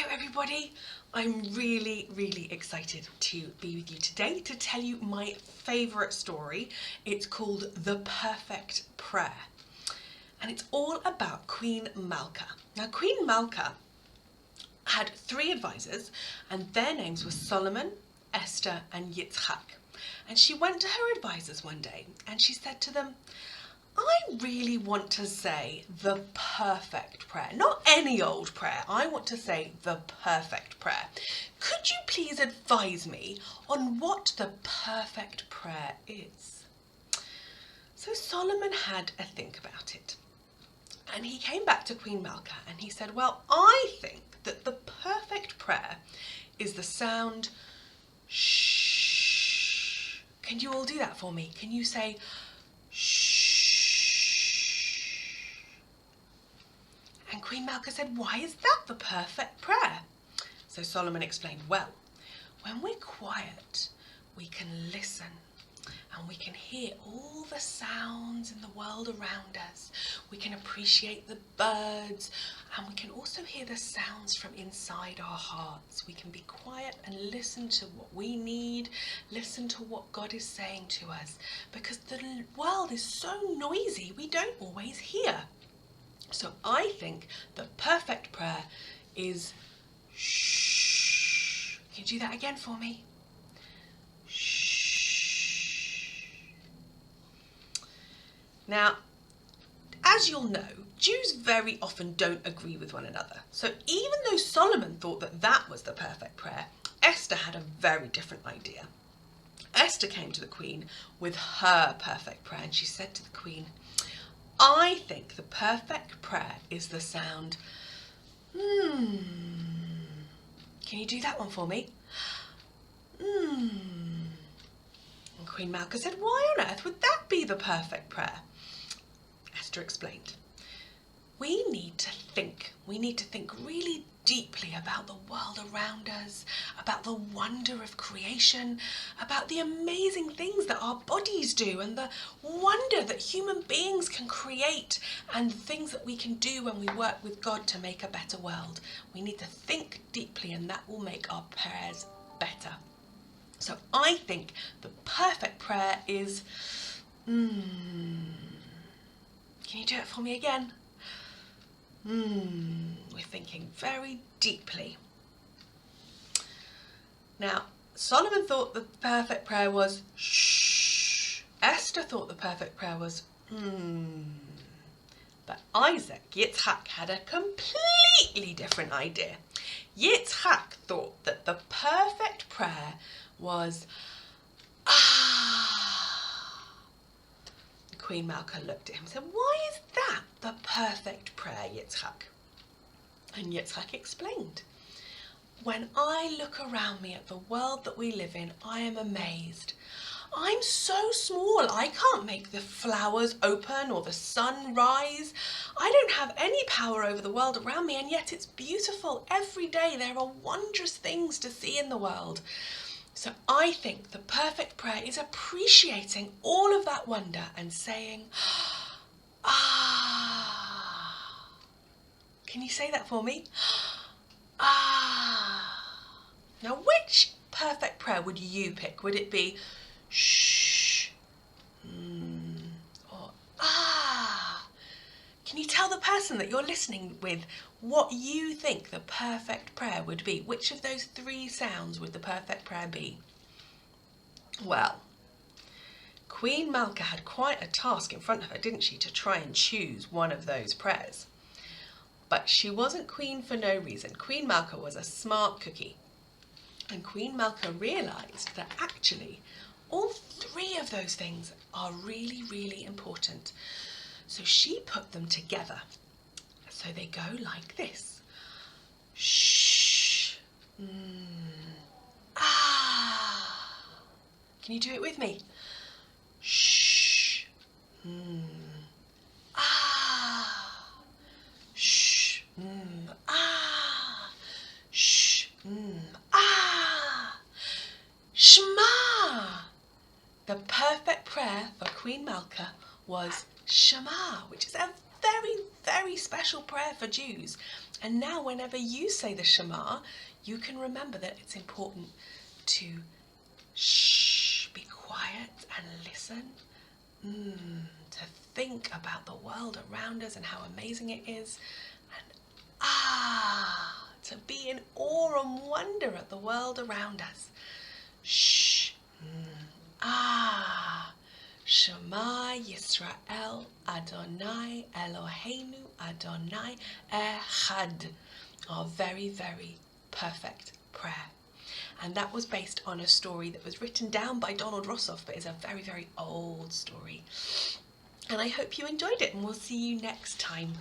Hello everybody, I'm really excited to be with you today to tell you my favourite story. It's called The Perfect Prayer and it's all about Queen Malka. Now Queen Malka had 3 advisors and their names were Solomon, Esther and Yitzhak. And she went to her advisors one day and she said to them, I really want to say the perfect prayer, not any old prayer. I want to say the perfect prayer. Could you please advise me on what the perfect prayer is? So Solomon had a think about it. And he came back to Queen Malka and he said, well, I think that the perfect prayer is the sound shh. Can you all do that for me? Can you say shh? And Queen Malka said, why is that the perfect prayer? So Solomon explained, well, when we're quiet, we can listen and we can hear all the sounds in the world around us. We can appreciate the birds and we can also hear the sounds from inside our hearts. We can be quiet and listen to what we need, listen to what God is saying to us, because the world is so noisy we don't always hear. So I think the perfect prayer is shh. Can you do that again for me? Shh. Now, as you'll know, Jews very often don't agree with one another. So even though Solomon thought that that was the perfect prayer, Esther had a very different idea. Esther came to the queen with her perfect prayer and she said to the queen, I think the perfect prayer is the sound Can you do that one for me? And Queen Malka said, why on earth would that be the perfect prayer? Esther explained, we need to think really deeply about the world around us, about the wonder of creation, about the amazing things that our bodies do and the wonder that human beings can create and the things that we can do when we work with God to make a better world. We need to think deeply and that will make our prayers better. So I think the perfect prayer is, can you do it for me again? We're thinking very deeply. Now, Solomon thought the perfect prayer was shh. Esther thought the perfect prayer was But Yitzhak, had a completely different idea. Yitzhak thought that the perfect prayer was Queen Malka looked at him and said, why is that the perfect prayer, Yitzhak? And Yitzhak explained, when I look around me at the world that we live in, I am amazed. I'm so small, I can't make the flowers open or the sun rise. I don't have any power over the world around me, and yet it's beautiful. Every day there are wondrous things to see in the world. So I think the perfect prayer is appreciating all of that wonder and saying, Can you say that for me? Now, which perfect prayer would you pick? Would it be shh, or Can you tell the person that you're listening with what you think the perfect prayer would be? Which of those 3 sounds would the perfect prayer be? Well, Queen Malka had quite a task in front of her, didn't she, to try and choose one of those prayers. But she wasn't queen for no reason. Queen Malka was a smart cookie. And Queen Malka realised that actually all 3 of those things are really important. So she put them together. So they go like this. Shh. Can you do it with me? Shh. Shh. Shh. Shema. The perfect prayer for Queen Malka was Shema, which is a very special prayer for Jews. And now whenever you say the Shema, you can remember that it's important to shh, be quiet and listen, to think about the world around us and how amazing it is, and to be in awe and wonder at the world around us. Shh, Shema Yisrael, Adonai Eloheinu, Adonai Echad. Our very, very perfect prayer. And that was based on a story that was written down by Donald Rossoff, but is a very, very old story. And I hope you enjoyed it, and we'll see you next time.